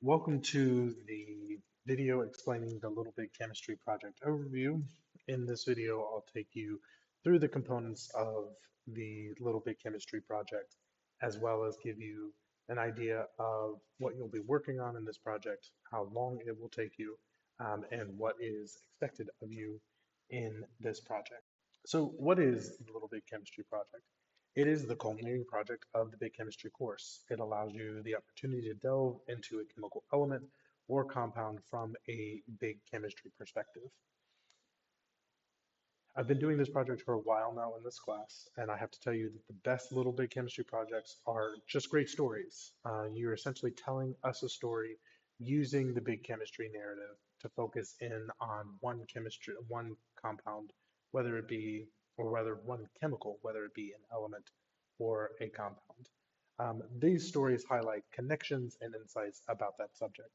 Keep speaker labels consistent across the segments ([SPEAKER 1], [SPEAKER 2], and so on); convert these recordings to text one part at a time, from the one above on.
[SPEAKER 1] Welcome to the video explaining the Little Big Chemistry Project Overview. In this video, I'll take you through the components of the Little Big Chemistry Project, as well as give you an idea of what you'll be working on in this project, how long it will take you, and what is expected of you in this project. So what is the Little Big Chemistry Project? It is the culminating project of the Big Chemistry course. It allows you the opportunity to delve into a chemical element or compound from a big chemistry perspective. I've been doing this project for a while now in this class, and I have to tell you that the best Little Big Chemistry projects are just great stories. You're essentially telling us a story using the big chemistry narrative to focus in on one compound, whether it be, or rather one chemical, whether it be an element or a compound. These stories highlight connections and insights about that subject.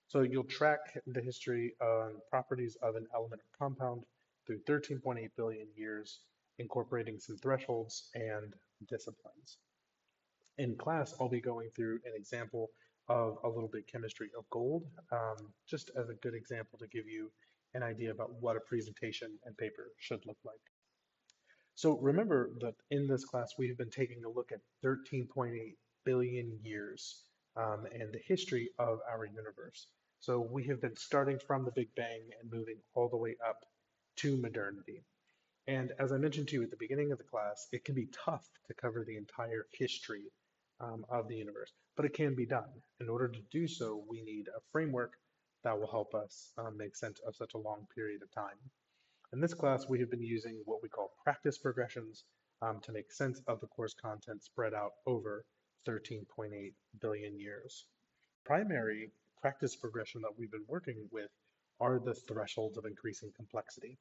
[SPEAKER 1] So you'll track the history and properties of an element or compound through 13.8 billion years, incorporating some thresholds and disciplines. In class, I'll be going through an example of a little bit chemistry of gold, just as a good example to give you an idea about what a presentation and paper should look like. So remember that in this class, we have been taking a look at 13.8 billion years and the history of our universe. So we have been starting from the Big Bang and moving all the way up to modernity. And as I mentioned to you at the beginning of the class, it can be tough to cover the entire history of the universe, but it can be done. In order to do so, we need a framework that will help us make sense of such a long period of time. In this class, we have been using what we call practice progressions to make sense of the course content spread out over 13.8 billion years. Primary practice progression that we've been working with are the thresholds of increasing complexity.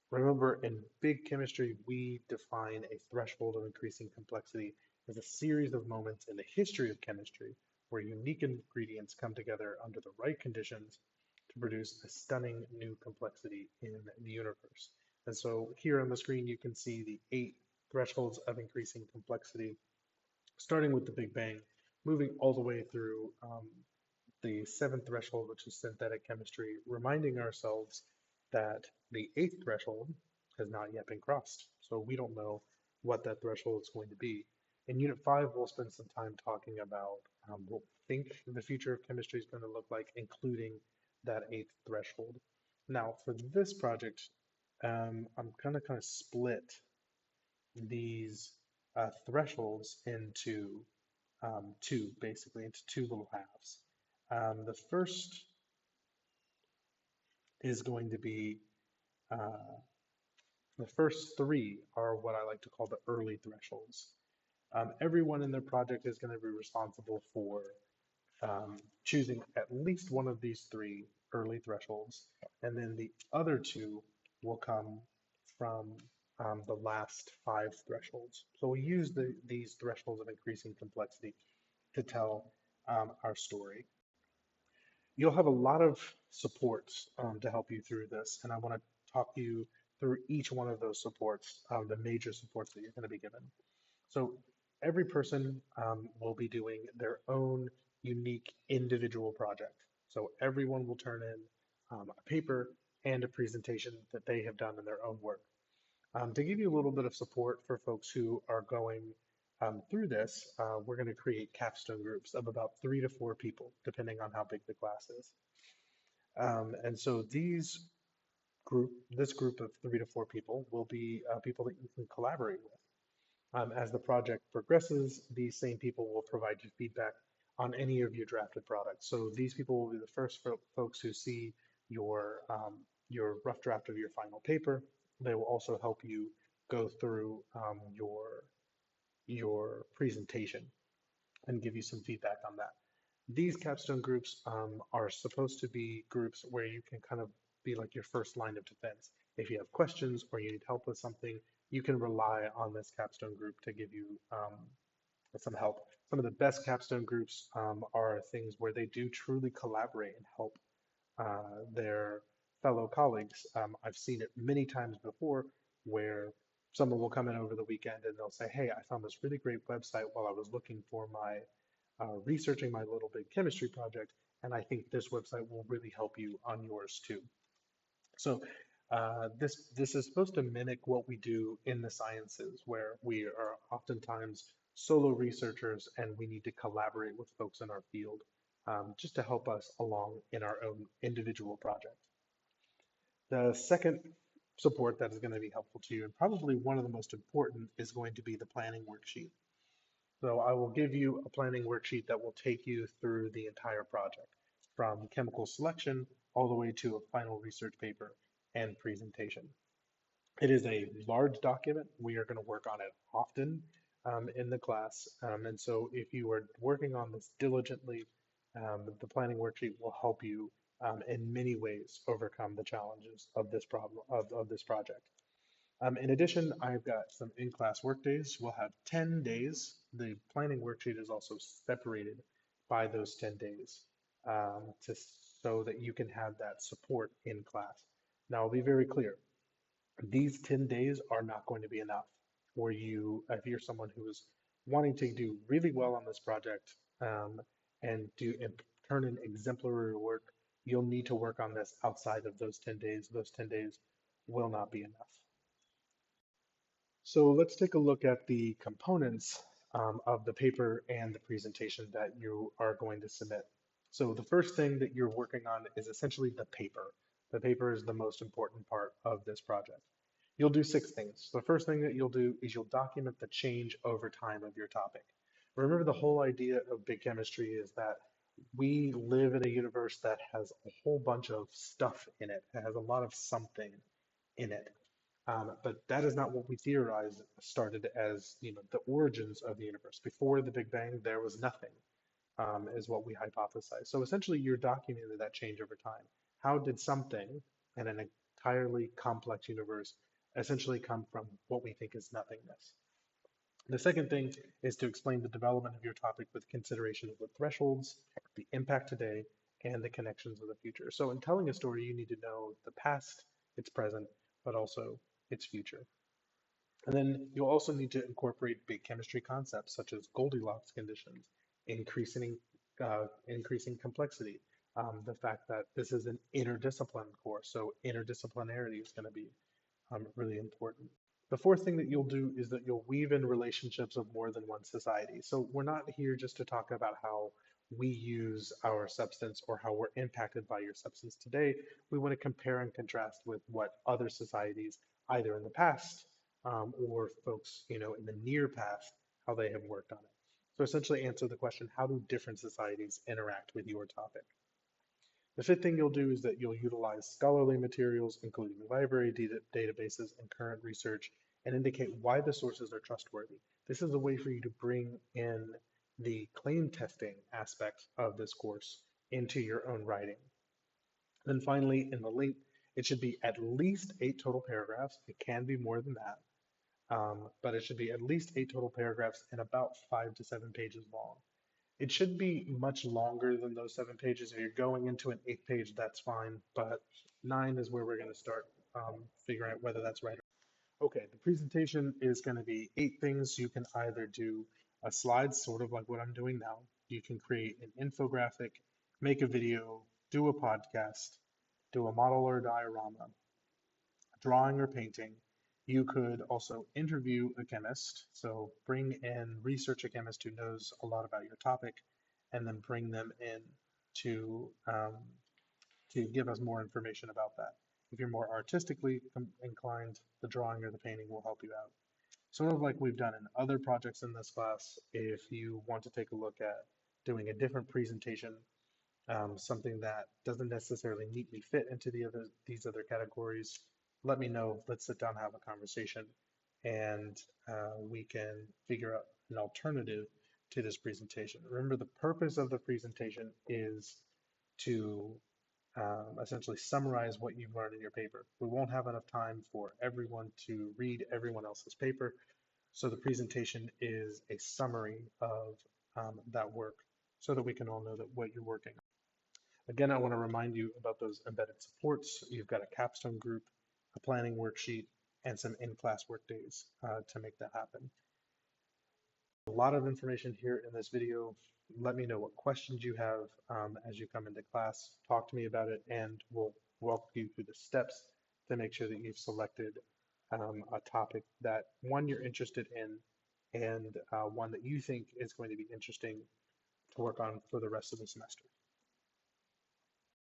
[SPEAKER 1] Remember, in big chemistry, we define a threshold of increasing complexity as a series of moments in the history of chemistry where unique ingredients come together under the right conditions to produce a stunning new complexity in the universe. And so here on the screen, you can see the 8 thresholds of increasing complexity, starting with the Big Bang, moving all the way through the 7th threshold, which is synthetic chemistry, reminding ourselves that the 8th threshold has not yet been crossed. So we don't know what that threshold is going to be. In Unit 5, we'll spend some time talking about what we think the future of chemistry is going to look like, including that 8th threshold. Now, for this project, I'm going to kind of split these thresholds into basically into two little halves. The first is going to be the first 3 are what I like to call the early thresholds. Everyone in their project is going to be responsible for choosing at least one of these 3 early thresholds, and then the other 2 will come from the last 5 thresholds. So we use these thresholds of increasing complexity to tell our story. You'll have a lot of supports to help you through this, and I want to talk you through each one of those supports, the major supports that you're going to be given. So every person will be doing their own unique individual project. So everyone will turn in a paper and a presentation that they have done in their own work. To give you a little bit of support for folks who are going through this, we're going to create capstone groups of about 3 to 4 people, depending on how big the class is. And so this group of 3 to 4 people will be people that you can collaborate with. As the project progresses, these same people will provide you feedback on any of your drafted products. So these people will be the first folks who see your rough draft of your final paper. They will also help you go through your presentation and give you some feedback on that. These capstone groups are supposed to be groups where you can kind of be like your first line of defense. If you have questions or you need help with something, you can rely on this capstone group to give you some help. Some of the best capstone groups are things where they do truly collaborate and help their fellow colleagues. I've seen it many times before where someone will come in over the weekend and they'll say, hey, I found this really great website while I was looking for my researching my little big chemistry project, and I think this website will really help you on yours too. So this is supposed to mimic what we do in the sciences, where we are oftentimes solo researchers and we need to collaborate with folks in our field just to help us along in our own individual project. The second support that is going to be helpful to you, and probably one of the most important, is going to be the planning worksheet. So I will give you a planning worksheet that will take you through the entire project, from chemical selection all the way to a final research paper and presentation. It is a large document. We are going to work on it often in the class. And so if you are working on this diligently, the planning worksheet will help you in many ways overcome the challenges of this problem, of this project. In addition, I've got some in-class work days. We'll have 10 days. The planning worksheet is also separated by those 10 days so that you can have that support in class. Now, I'll be very clear. These 10 days are not going to be enough for you if you're someone who is wanting to do really well on this project and turn in exemplary work. You'll need to work on this outside of those 10 days. Those 10 days will not be enough. So let's take a look at the components of the paper and the presentation that you are going to submit. So the first thing that you're working on is essentially the paper. The paper is the most important part of this project. You'll do 6 things. The first thing that you'll do is you'll document the change over time of your topic. Remember, the whole idea of big chemistry is that we live in a universe that has a whole bunch of stuff in it. It has a lot of something in it. But that is not what we theorize started as, the origins of the universe. Before the Big Bang, there was nothing, is what we hypothesize. So essentially, you're documenting that change over time. How did something in an entirely complex universe essentially come from what we think is nothingness? The second thing is to explain the development of your topic with consideration of the thresholds, the impact today, and the connections of the future. So in telling a story, you need to know the past, its present, but also its future. And then you'll also need to incorporate big chemistry concepts such as Goldilocks conditions, increasing complexity, the fact that this is an interdiscipline course, so interdisciplinarity is going to be really important. The fourth thing that you'll do is that you'll weave in relationships of more than one society. So we're not here just to talk about how we use our substance or how we're impacted by your substance today. We want to compare and contrast with what other societies, either in the past or folks, in the near past, how they have worked on it. So essentially answer the question, how do different societies interact with your topic? The fifth thing you'll do is that you'll utilize scholarly materials, including library databases and current research, and indicate why the sources are trustworthy. This is a way for you to bring in the claim testing aspect of this course into your own writing. Then finally, in the link, it should be at least 8 total paragraphs. It can be more than that, but it should be at least 8 total paragraphs and about 5 to 7 pages long. It should be much longer than those 7 pages. If you're going into an 8th page, that's fine, but 9 is where we're going to start figuring out whether that's right. Okay, the presentation is going to be 8 things. You can either do a slide, sort of like what I'm doing now. You can create an infographic, make a video, do a podcast, do a model or diorama, drawing or painting. You could also interview a chemist, so bring in, research a chemist who knows a lot about your topic, and then bring them in to give us more information about that. If you're more artistically inclined, the drawing or the painting will help you out. Sort of like we've done in other projects in this class, if you want to take a look at doing a different presentation, something that doesn't necessarily neatly fit into these other categories, let me know. Let's sit down and have a conversation, and we can figure out an alternative to this presentation. Remember, the purpose of the presentation is to essentially summarize what you've learned in your paper. We won't have enough time for everyone to read everyone else's paper, so the presentation is a summary of that work so that we can all know that what you're working on. Again, I want to remind you about those embedded supports. You've got a capstone group, a planning worksheet, and some in-class work days to make that happen. A lot of information here in this video. let me know what questions you have as you come into class. Talk to me about it, and we'll walk you through the steps to make sure that you've selected a topic that one you're interested in and one that you think is going to be interesting to work on for the rest of the semester.